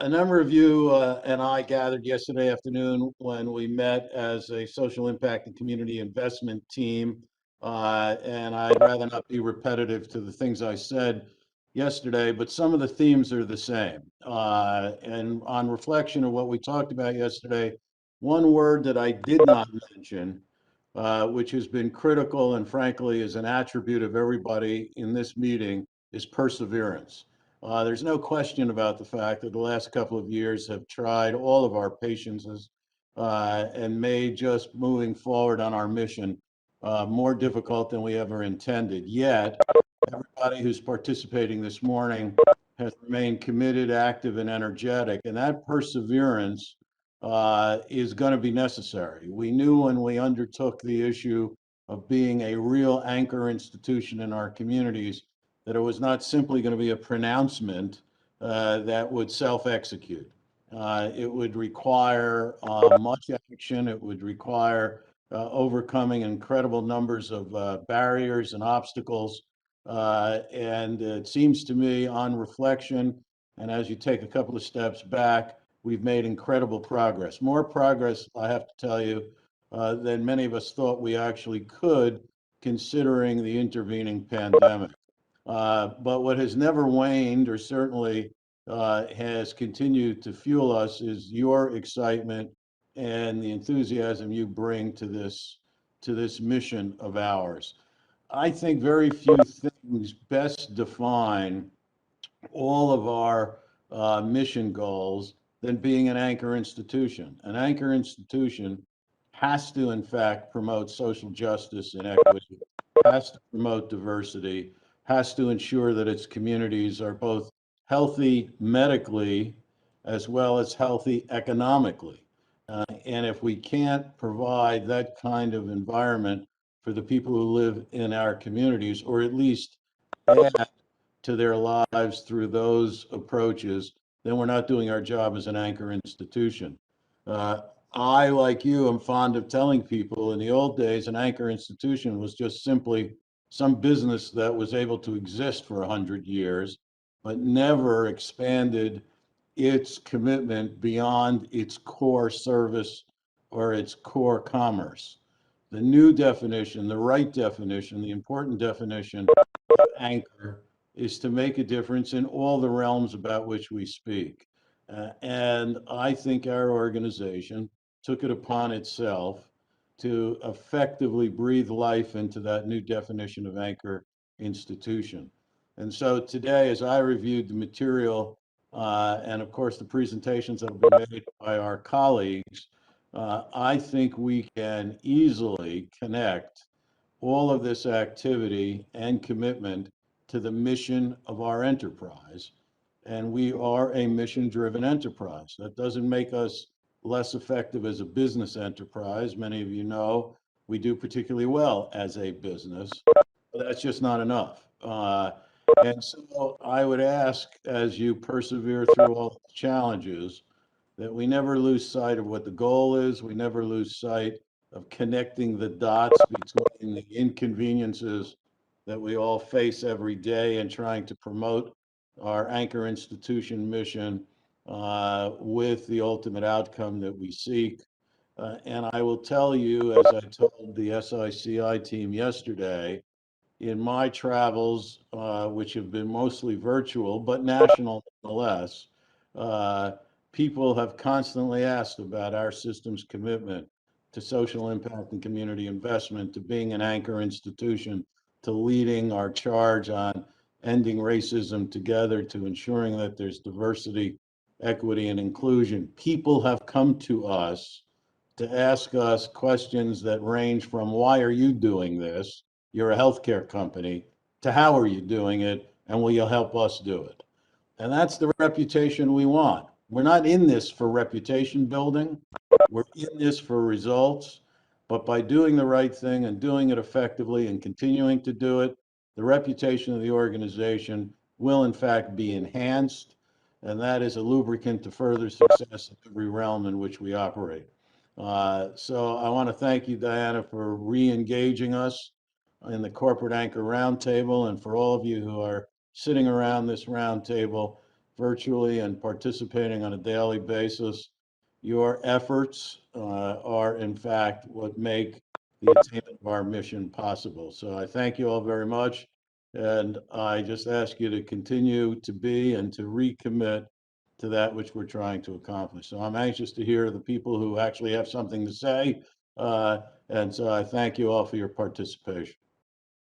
A number of you and I gathered yesterday afternoon when we met as a social impact and community investment team. And I'd rather not be repetitive to the things I said yesterday, but some of the themes are the same. And on reflection of what we talked about yesterday, one word that I did not mention, which has been critical and frankly is an attribute of everybody in this meeting, is perseverance. There's no question about the fact that the last couple of years have tried all of our patiences and made just moving forward on our mission more difficult than we ever intended. Yet, everybody who's participating this morning has remained committed, active, and energetic, and that perseverance is going to be necessary. We knew when we undertook the issue of being a real anchor institution in our communities that it was not simply going to be a pronouncement that would self-execute. It would require much action. It would require overcoming incredible numbers of barriers and obstacles. And it seems to me on reflection, and as you take a couple of steps back, we've made incredible progress. More progress, I have to tell you, than many of us thought we actually could, considering the intervening pandemic. But what has never waned, or certainly has continued to fuel us, is your excitement and the enthusiasm you bring to this mission of ours. I think very few things best define all of our mission goals than being an anchor institution. An anchor institution has to, in fact, promote social justice and equity, has to promote diversity, has to ensure that its communities are both healthy medically as well as healthy economically. And if we can't provide that kind of environment for the people who live in our communities, or at least add to their lives through those approaches, then we're not doing our job as an anchor institution. Uh, I, like you, am fond of telling people in the old days, an anchor institution was just simply some business that was able to exist for 100 years, but never expanded its commitment beyond its core service or its core commerce. The new definition, the right definition, the important definition of anchor is to make a difference in all the realms about which we speak. And I think our organization took it upon itself to effectively breathe life into that new definition of anchor institution. And so today, as I reviewed the material and of course the presentations that have been made by our colleagues, I think we can easily connect all of this activity and commitment to the mission of our enterprise. And we are a mission-driven enterprise. That doesn't make us less effective as a business enterprise. Many of you know we do particularly well as a business, but that's just not enough. And so I would ask, as you persevere through all the challenges, that we never lose sight of what the goal is. We never lose sight of connecting the dots between the inconveniences that we all face every day and trying to promote our anchor institution mission with the ultimate outcome that we seek. And I will tell you, as I told the SICI team yesterday, in my travels, which have been mostly virtual, but national nonetheless, people have constantly asked about our system's commitment to social impact and community investment, to being an anchor institution, to leading our charge on ending racism together, to ensuring that there's diversity, equity, and inclusion. People have come to us to ask us questions that range from, why are you doing this? You're a healthcare company, to how are you doing it, and will you help us do it? And that's the reputation we want. We're not in this for reputation building. We're in this for results. But by doing the right thing and doing it effectively and continuing to do it, the reputation of the organization will in fact be enhanced. And that is a lubricant to further success in every realm in which we operate. So I want to thank you, Diana, for re-engaging us in the Corporate Anchor Roundtable, and for all of you who are sitting around this roundtable, virtually and participating on a daily basis. Your efforts are, in fact, what make the attainment of our mission possible. So I thank you all very much. And I just ask you to continue to be and to recommit to that which we're trying to accomplish. So I'm anxious to hear the people who actually have something to say. And so I thank you all for your participation.